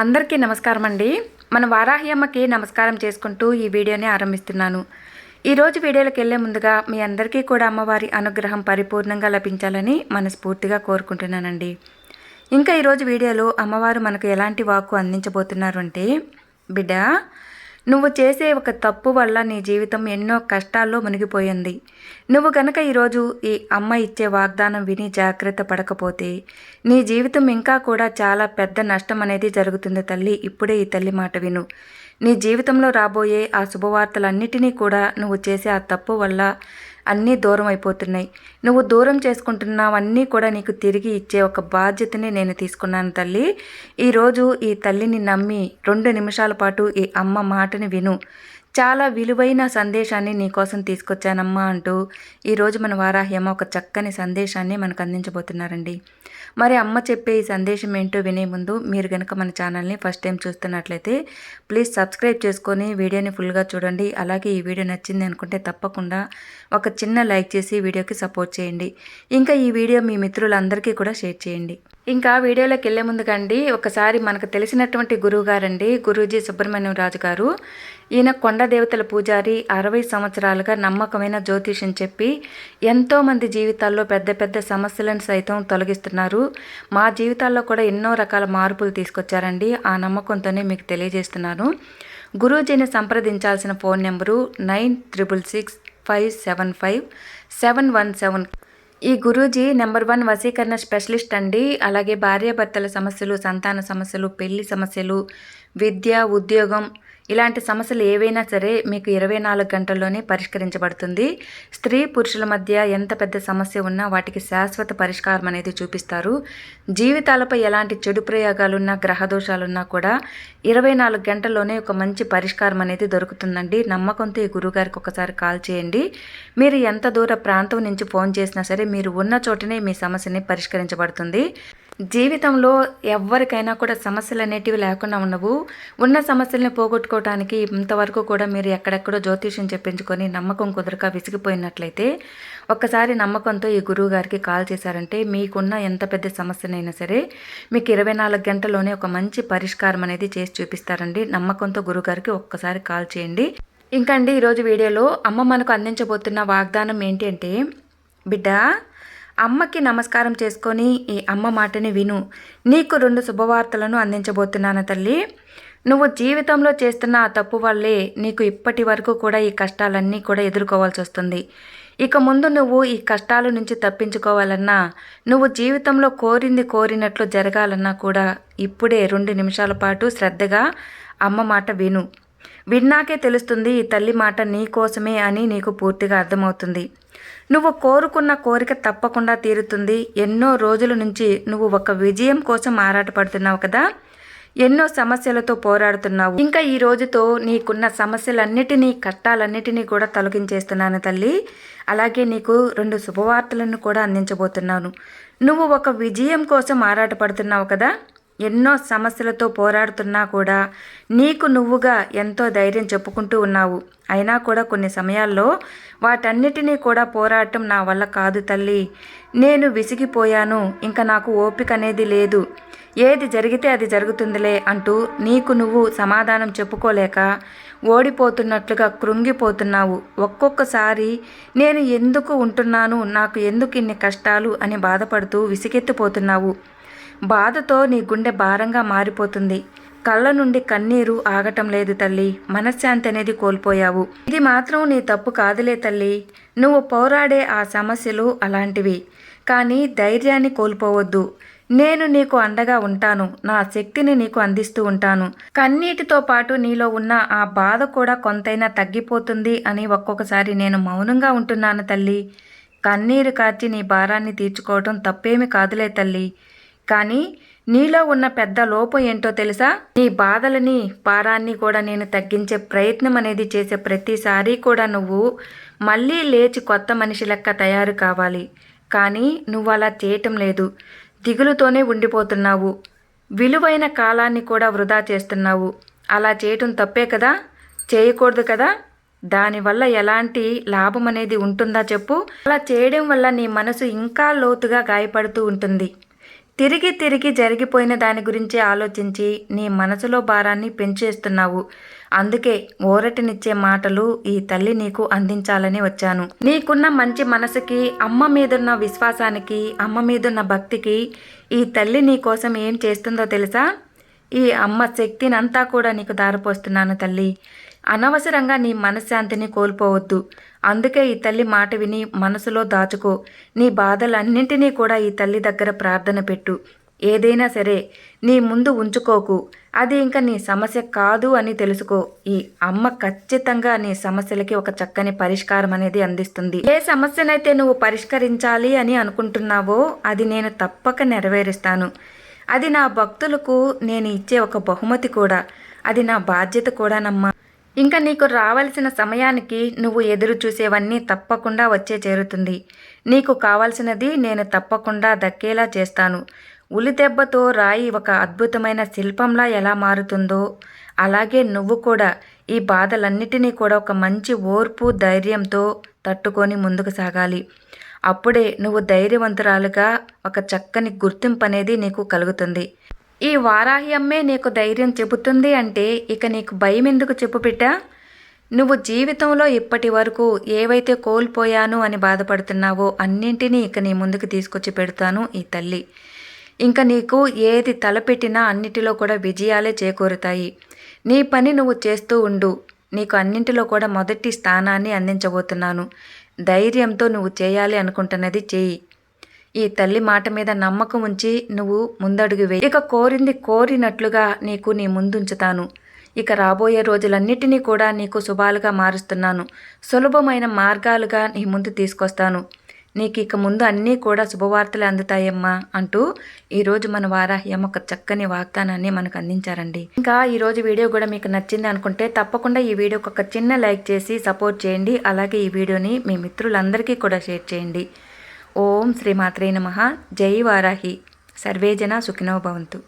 అందరికీ నమస్కారం అండి. మన వారాహి అమ్మకి నమస్కారం చేసుకుంటూ ఈ వీడియోని ఆరంభిస్తున్నాను. ఈరోజు వీడియోలోకి వెళ్ళే ముందుగా మీ అందరికీ కూడా అమ్మవారి అనుగ్రహం పరిపూర్ణంగా లభించాలని మనస్ఫూర్తిగా కోరుకుంటున్నానండి. ఇంకా ఈరోజు వీడియోలో అమ్మవారు మనకు ఎలాంటి వాక్కు అందించబోతున్నారు అంటే, బిడ్డ, నువ్వు చేసే ఒక తప్పు వల్ల నీ జీవితం ఎన్నో కష్టాల్లో మునిగిపోయింది. నువ్వు కనుక ఈరోజు ఈ అమ్మ ఇచ్చే వాగ్దానం విని జాగ్రత్త పడకపోతే నీ జీవితం ఇంకా కూడా చాలా పెద్ద నష్టం అనేది జరుగుతుంది తల్లి. ఇప్పుడే ఈ తల్లి మాట విను. నీ జీవితంలో రాబోయే ఆ శుభవార్తలన్నిటినీ కూడా నువ్వు చేసే ఆ తప్పు వల్ల అన్నీ దూరం అయిపోతున్నాయి. నువ్వు దూరం చేసుకుంటున్నావన్నీ కూడా నీకు తిరిగి ఇచ్చే ఒక బాధ్యతని నేను తీసుకున్నాను తల్లి. ఈరోజు ఈ తల్లిని నమ్మి 2 నిమిషాల పాటు ఈ అమ్మ మాటని విను. చాలా విలువైన సందేశాన్ని నీకోసం తీసుకొచ్చానమ్మా అంటూ ఈరోజు మన వారాహి అమ్మ ఒక చక్కని సందేశాన్ని మనకు అందించబోతున్నారండి. మరి అమ్మ చెప్పే ఈ సందేశం ఏంటో వినే ముందు మీరు కనుక మన ఛానల్ని ఫస్ట్ టైం చూస్తున్నట్లయితే ప్లీజ్ సబ్స్క్రైబ్ చేసుకొని వీడియోని ఫుల్గా చూడండి. అలాగే ఈ వీడియో నచ్చింది అనుకుంటే తప్పకుండా ఒక చిన్న లైక్ చేసి వీడియోకి సపోర్ట్ చేయండి. ఇంకా ఈ వీడియో మీ మిత్రులందరికీ కూడా షేర్ చేయండి. ఇంకా వీడియోలోకి వెళ్ళే ముందుకండి ఒకసారి మనకు తెలిసినటువంటి గురువు గారండి, గురూజీ సుబ్రహ్మణ్యం రాజు గారు. ఈయన కొండ దేవతల పూజారి. 60 సంవత్సరాలుగా నమ్మకమైన జ్యోతిష్యం చెప్పి ఎంతోమంది జీవితాల్లో పెద్ద పెద్ద సమస్యలను సైతం తొలగిస్తున్నారు. మా జీవితాల్లో కూడా ఎన్నో రకాల మార్పులు తీసుకొచ్చారండి. ఆ నమ్మకంతోనే మీకు తెలియజేస్తున్నాను. గురూజీని సంప్రదించాల్సిన ఫోన్ నెంబరు 9665755717. ఈ గురూజీ నెంబర్ 1 వశీకరణ స్పెషలిస్ట్ అండి. అలాగే భార్యాభర్తల సమస్యలు, సంతాన సమస్యలు, పెళ్లి సమస్యలు, విద్య, ఉద్యోగం ఇలాంటి సమస్యలు ఏవైనా సరే మీకు 24 గంటల్లోనే పరిష్కరించబడుతుంది. స్త్రీ పురుషుల మధ్య ఎంత పెద్ద సమస్య ఉన్నా వాటికి శాశ్వత పరిష్కారం అనేది చూపిస్తారు. జీవితాలపై ఎలాంటి చెడు ప్రయోగాలున్నా, గ్రహదోషాలున్నా కూడా 24 గంటల్లోనే ఒక మంచి పరిష్కారం అనేది దొరుకుతుందండి. నమ్మకంతో ఈ గురువుగారికి ఒకసారి కాల్ చేయండి. మీరు ఎంత దూర ప్రాంతం నుంచి ఫోన్ చేసినా సరే మీరు ఉన్న చోటనే మీ సమస్యని పరిష్కరించబడుతుంది. జీవితంలో ఎవరికైనా కూడా సమస్యలు అనేటివి లేకుండా ఉండవు. ఉన్న సమస్యల్ని పోగొట్టుకోవడానికి ఇంతవరకు కూడా మీరు ఎక్కడెక్కడో జ్యోతిష్యం చెప్పించుకొని నమ్మకం కుదరక విసిగిపోయినట్లయితే ఒక్కసారి నమ్మకంతో ఈ గురువు గారికి కాల్ చేశారంటే మీకున్న ఎంత పెద్ద సమస్యనైనా సరే మీకు 24 గంటల్లోనే ఒక మంచి పరిష్కారం అనేది చేసి చూపిస్తారండి. నమ్మకంతో గురువుగారికి ఒక్కసారి కాల్ చేయండి. ఇంకా అండి ఈరోజు వీడియోలో అమ్మ మనకు అందించబోతున్న వాగ్దానం ఏంటి అంటే, బిడ్డ, అమ్మకి నమస్కారం చేసుకొని ఈ అమ్మ మాటని విను. నీకు 2 శుభవార్తలను అందించబోతున్నాను తల్లి. నువ్వు జీవితంలో చేస్తున్న ఆ తప్పు వల్లే నీకు ఇప్పటి వరకు కూడా ఈ కష్టాలన్నీ కూడా ఎదుర్కోవాల్సి వస్తుంది. ఇక ముందు నువ్వు ఈ కష్టాల నుంచి తప్పించుకోవాలన్నా, నువ్వు జీవితంలో కోరింది కోరినట్లు జరగాలన్నా కూడా ఇప్పుడే 2 నిమిషాల పాటు శ్రద్ధగా అమ్మ మాట విను. విన్నాకే తెలుస్తుంది ఈ తల్లి మాట నీ కోసమే అని నీకు పూర్తిగా అర్థమవుతుంది. నువ్వు కోరుకున్న కోరిక తప్పకుండా తీరుతుంది. ఎన్నో రోజుల నుంచి నువ్వు ఒక విజయం కోసం ఆరాటపడుతున్నావు కదా, ఎన్నో సమస్యలతో పోరాడుతున్నావు. ఇంకా ఈ రోజుతో నీకున్న సమస్యలన్నిటినీ, కష్టాలన్నిటినీ కూడా తొలగించేస్తున్నాను తల్లి. అలాగే నీకు 2 శుభవార్తలను కూడా అందించబోతున్నాను. నువ్వు ఒక విజయం కోసం ఆరాటపడుతున్నావు కదా, ఎన్నో సమస్యలతో పోరాడుతున్నా కూడా నీకు నువ్వుగా ఎంతో ధైర్యం చెప్పుకుంటూ ఉన్నావు. అయినా కూడా కొన్ని సమయాల్లో వాటన్నిటినీ కూడా పోరాటం నా వల్ల కాదు తల్లి, నేను విసిగిపోయాను, ఇంకా నాకు ఓపిక అనేది లేదు, ఏది జరిగితే అది జరుగుతుందిలే అంటూ నీకు నువ్వు సమాధానం చెప్పుకోలేక ఓడిపోతున్నట్లుగా కృంగిపోతున్నావు. ఒక్కొక్కసారి నేను ఎందుకు ఉంటున్నాను, నాకు ఎందుకు ఇన్ని కష్టాలు అని బాధపడుతూ విసిగెత్తిపోతున్నావు. బాధతో నీ గుండె భారంగా మారిపోతుంది. కళ్ళ నుండి కన్నీరు ఆగటం లేదు తల్లి. మనశ్శాంతి అనేది కోల్పోయావు. ఇది మాత్రం నీ తప్పు కాదులే తల్లి. నువ్వు పోరాడే ఆ సమస్యలు అలాంటివి. కానీ ధైర్యాన్ని కోల్పోవద్దు. నేను నీకు అండగా ఉంటాను. నా శక్తిని నీకు అందిస్తూ ఉంటాను. కన్నీటితో పాటు నీలో ఉన్న ఆ బాధ కూడా కొంతైనా తగ్గిపోతుంది అని ఒక్కొక్కసారి నేను మౌనంగా ఉంటున్నాను తల్లి. కన్నీరు కార్చి నీ భారాన్ని తీర్చుకోవటం తప్పేమి కాదులే తల్లి. కానీ నీలో ఉన్న పెద్ద లోపం ఏంటో తెలుసా? నీ బాధలని, భారాన్ని కూడా నేను తగ్గించే ప్రయత్నం అనేది చేసే ప్రతిసారి కూడా నువ్వు మళ్ళీ లేచి కొత్త మనిషి లెక్క తయారు కావాలి. కానీ నువ్వు అలా చేయటం లేదు. దిగులుతోనే ఉండిపోతున్నావు. విలువైన కాలాన్ని కూడా వృధా చేస్తున్నావు. అలా చేయటం తప్పే కదా, చేయకూడదు కదా. దానివల్ల ఎలాంటి లాభం అనేది ఉంటుందా చెప్పు? అలా చేయడం వల్ల నీ మనసు ఇంకా లోతుగా గాయపడుతూ ఉంటుంది. తిరిగి తిరిగి జరిగిపోయిన దాని గురించి ఆలోచించి నీ మనసులో భారాన్ని పెంచేస్తున్నావు. అందుకే ఊరటనిచ్చే మాటలు ఈ తల్లి నీకు అందించాలని వచ్చాను. నీకున్న మంచి మనసుకి, అమ్మ మీదున్న విశ్వాసానికి, అమ్మ మీదున్న భక్తికి ఈ తల్లి నీ కోసం ఏం చేస్తుందో తెలుసా? ఈ అమ్మ శక్తినంతా కూడా నీకు దారిపోస్తున్నాను తల్లి. అనవసరంగా నీ మనశ్శాంతిని కోల్పోవద్దు. అందుకే ఈ తల్లి మాట విని మనసులో దాచుకో. నీ బాధలన్నింటినీ కూడా ఈ తల్లి దగ్గర ప్రార్థన పెట్టు. ఏదైనా సరే నీ ముందు ఉంచుకోకు. అది ఇంకా నీ సమస్య కాదు అని తెలుసుకో. ఈ అమ్మ ఖచ్చితంగా నీ సమస్యలకి ఒక చక్కని పరిష్కారం అనేది అందిస్తుంది. ఏ సమస్యనైతే నువ్వు పరిష్కరించాలి అని అనుకుంటున్నావో అది నేను తప్పక నెరవేరుస్తాను. అది నా భక్తులకు నేను ఇచ్చే ఒక బహుమతి కూడా. అది నా బాధ్యత కూడానమ్మా. ఇంకా నీకు రావాల్సిన సమయానికి నువ్వు ఎదురు చూసేవన్నీ తప్పకుండా వచ్చే చేరుతుంది. నీకు కావాల్సినది నేను తప్పకుండా దక్కేలా చేస్తాను. ఉలిదెబ్బతో రాయి ఒక అద్భుతమైన శిల్పంలా ఎలా మారుతుందో అలాగే నువ్వు కూడా ఈ బాధలన్నిటినీ కూడా ఒక మంచి ఓర్పు ధైర్యంతో తట్టుకొని ముందుకు సాగాలి. అప్పుడే నువ్వు ధైర్యవంతురాలుగా ఒక చక్కని గుర్తింపు అనేది నీకు కలుగుతుంది. ఈ వారాహి అమ్మే నీకు ధైర్యం చెబుతుంది అంటే ఇక నీకు భయం ఎందుకు చెప్పు బిడ్డ? నువ్వు జీవితంలో ఇప్పటి వరకు ఏవైతే కోల్పోయాను అని బాధపడుతున్నావో అన్నింటినీ ఇక నీ ముందుకు తీసుకొచ్చి పెడతాను ఈ తల్లి. ఇంకా నీకు ఏది తలపెట్టినా అన్నిటిలో కూడా విజయాలే చేకూరుతాయి. నీ పని నువ్వు చేస్తూ ఉండు. నీకు అన్నింటిలో కూడా మొదటి స్థానాన్ని అందించబోతున్నాను. ధైర్యంతో నువ్వు చేయాలి అనుకుంటున్నది చేయి. ఈ తల్లి మాట మీద నమ్మకం ఉంచి నువ్వు ముందడుగు వేయి. ఇక కోరింది కోరినట్లుగా నీకు నీ ముందుంచుతాను. ఇక రాబోయే రోజులన్నిటినీ కూడా నీకు శుభాలుగా మారుస్తున్నాను. సులభమైన మార్గాలుగా నీ ముందు తీసుకొస్తాను. నీకు ఇక ముందు అన్నీ కూడా శుభవార్తలు అందుతాయమ్మా అంటూ ఈరోజు మన వారాహి అమ్మ ఒక చక్కని వాగ్దానాన్ని మనకు అందించారండి. ఇంకా ఈరోజు వీడియో కూడా మీకు నచ్చింది అనుకుంటే తప్పకుండా ఈ వీడియోకి ఒక చిన్న లైక్ చేసి సపోర్ట్ చేయండి. అలాగే ఈ వీడియోని మీ మిత్రులందరికీ కూడా షేర్ చేయండి. ఓం శ్రీమాత్రే నమః. జై వారాహి. సర్వే జన సుఖినో భవంతు.